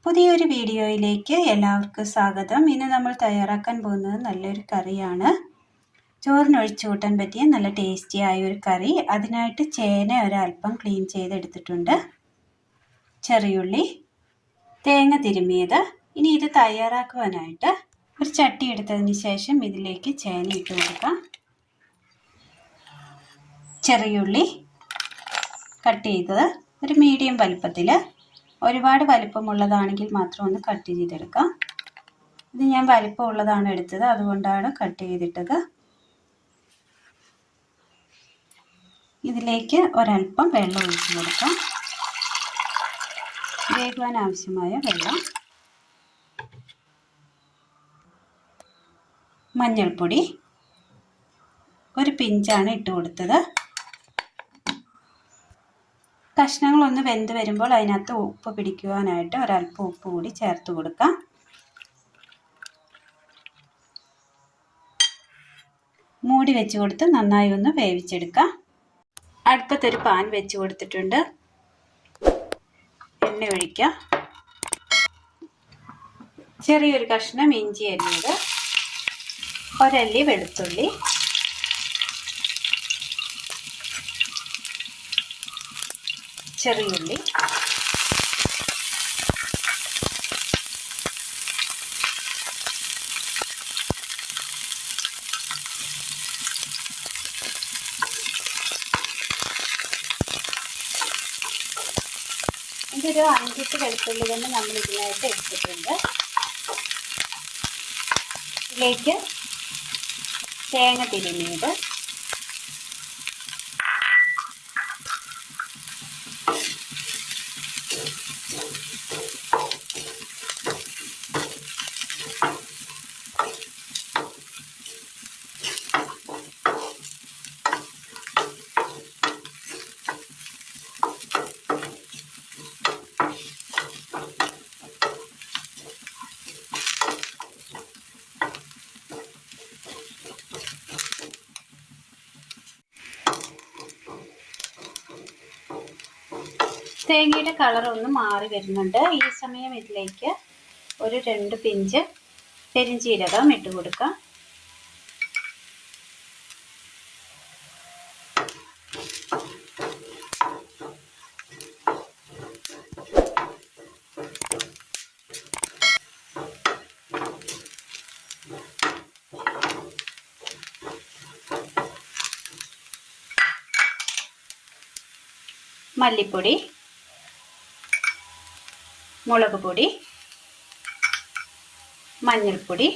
പുതിയൊരു വീഡിയോയിലേക്ക് എല്ലാവർക്കും സ്വാഗതം. ഇന്ന് നമ്മൾ തയ്യാറാക്കാൻ പോകുന്നത് നല്ലൊരു കറിയാണ്. ചോറിനൊഴിച്ചു കൂട്ടാൻ പറ്റിയ നല്ല ടേസ്റ്റി ആയ ഒരു കറി. അതിനായിട്ട് ചേന ഒരല്പം ക്ലീൻ ചെയ്തെടുത്തിട്ടുണ്ട്, ചെറിയുള്ളി, തേങ്ങ തിരുമ്മിയത്. ഇനി ഇത് തയ്യാറാക്കുവാനായിട്ട് ഒരു ചട്ടി എടുത്തതിന് ശേഷം ഇതിലേക്ക് ചേന ഇട്ട് കൊടുക്കാം. ചെറിയുള്ളി കട്ട് ചെയ്തത് ഒരു മീഡിയം വലുപ്പത്തിൽ, ഒരുപാട് വലിപ്പമുള്ളതാണെങ്കിൽ മാത്രം ഒന്ന് കട്ട് ചെയ്തെടുക്കാം. ഇത് ഞാൻ വലിപ്പമുള്ളതാണ് എടുത്തത്, അതുകൊണ്ടാണ് കട്ട് ചെയ്തിട്ടത്. ഇതിലേക്ക് ഒരല്പം വെള്ളം ഒഴിച്ച് കൊടുക്കാം, വേകുവാൻ ആവശ്യമായ വെള്ളം. മഞ്ഞൾപ്പൊടി ഒരു പിഞ്ചാണ് ഇട്ട് കൊടുത്തത്. കഷ്ണങ്ങളൊന്ന് വെന്ത് വരുമ്പോൾ അതിനകത്ത് ഉപ്പ് പിടിക്കുവാനായിട്ട് ഒരല്പം ഉപ്പ് കൂടി ചേർത്ത് കൊടുക്കാം. മൂടി വെച്ച് കൊടുത്ത് നന്നായി ഒന്ന് വേവിച്ചെടുക്കാം. അടുപ്പത്തൊരു പാൻ വെച്ച് കൊടുത്തിട്ടുണ്ട്. എണ്ണ ഒഴിക്കാം. ചെറിയൊരു കഷ്ണം ഇഞ്ചി അരിഞ്ഞത്, ഒരല്ലി വെളുത്തുള്ളി, ചെറിയുള്ളി, ഇതൊരു 5 വെളുത്തുള്ളി തന്നെ നമ്മൾ ഇതിനായിട്ട് എടുത്തിട്ടുണ്ട്. ഇതിലേക്ക് തേങ്ങ തിരുമ്മിയത്, തേങ്ങയുടെ കളർ ഒന്ന് മാറി വരുന്നുണ്ട്. ഈ സമയം ഇതിലേക്ക് ഒരു 2 പിഞ്ച് പെരിഞ്ചീരകം ഇട്ട് കൊടുക്കാം. മല്ലിപ്പൊടി, മുളക് പൊടി, മഞ്ഞൾപ്പൊടി,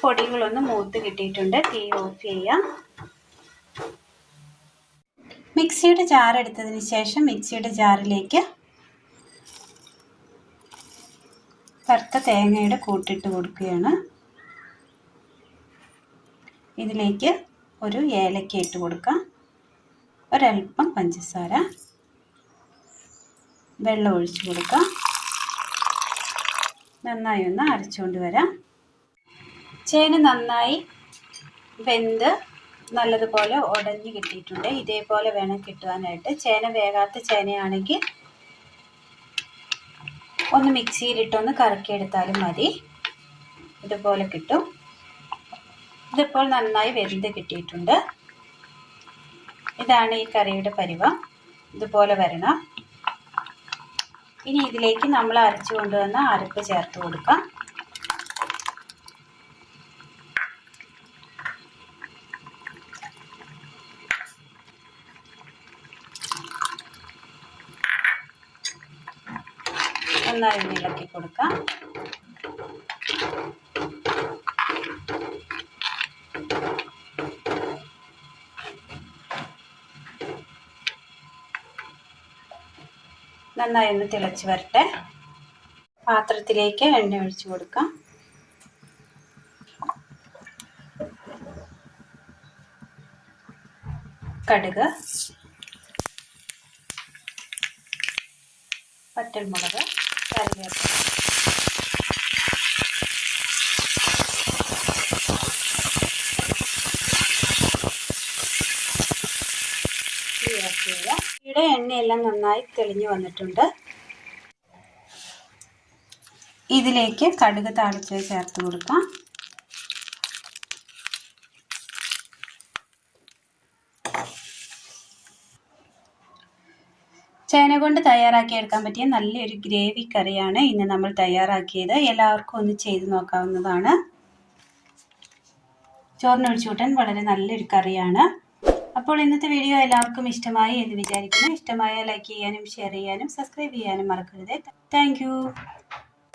പൊടികളൊന്ന് മൂത്ത് കിട്ടിയിട്ടുണ്ട്. തീ ഓഫ് ചെയ്യാം. മിക്സിയുടെ ജാർ എടുത്തതിന് ശേഷം മിക്സിയുടെ ജാറിലേക്ക് വറുത്ത തേങ്ങയുടെ കൂട്ടിട്ട് കൊടുക്കുകയാണ്. ഇതിലേക്ക് ഒരു ഏലക്ക ഇട്ട് കൊടുക്കാം, ഒരല്പം പഞ്ചസാര, വെള്ളം ഒഴിച്ച് കൊടുക്കാം. നന്നായി ഒന്ന് അരച്ചുകൊണ്ട് വരാം. ചേന നന്നായി വെന്ത് നല്ലതുപോലെ ഉടഞ്ഞ് കിട്ടിയിട്ടുണ്ട്. ഇതേപോലെ വേണം കിട്ടുവാനായിട്ട്. ചേന വേകാത്ത ചേനയാണെങ്കിൽ ഒന്ന് മിക്സിയിലിട്ടൊന്ന് കറക്കിയെടുത്താലും മതി, ഇതുപോലെ കിട്ടും. ഇതിപ്പോൾ നന്നായി വെന്ത് കിട്ടിയിട്ടുണ്ട്. ഇതാണ് ഈ കറിയുടെ പരുവം. ഇതുപോലെ വരണം. ഇനി ഇതിലേക്ക് നമ്മൾ അരച്ചു കൊണ്ടുവന്ന അരപ്പ് ചേർത്ത് കൊടുക്കാം. നന്നായി ഇളക്കി കൊടുക്കാം. നന്നായി ഒന്ന് തിളച്ച് വരട്ടെ. പാത്രത്തിലേക്ക് എണ്ണ ഒഴിച്ച് കൊടുക്കാം. കടുക്, പച്ചമുളക്, കറിവേപ്പില. ഇവിടെ എണ്ണയെല്ലാം നന്നായി തെളിഞ്ഞു വന്നിട്ടുണ്ട്. ഇതിലേക്ക് കടുക് താളിച്ച് ചേർത്ത് കൊടുക്കാം. ചേന കൊണ്ട് തയ്യാറാക്കിയെടുക്കാൻ പറ്റിയ നല്ലൊരു ഗ്രേവി കറിയാണ് ഇന്ന് നമ്മൾ തയ്യാറാക്കിയത്. എല്ലാവർക്കും ഒന്ന് ചെയ്ത് നോക്കാവുന്നതാണ്. ചോറിനൊഴിച്ച് കൂട്ടാൻ വളരെ നല്ലൊരു കറിയാണ്. അപ്പോൾ ഇന്നത്തെ വീഡിയോ എല്ലാവർക്കും ഇഷ്ടമായി എന്ന് വിചാരിക്കുന്നു. ഇഷ്ടമായ ലൈക്ക് ചെയ്യാനും ഷെയർ ചെയ്യാനും സബ്സ്ക്രൈബ് ചെയ്യാനും മറക്കരുത്. താങ്ക്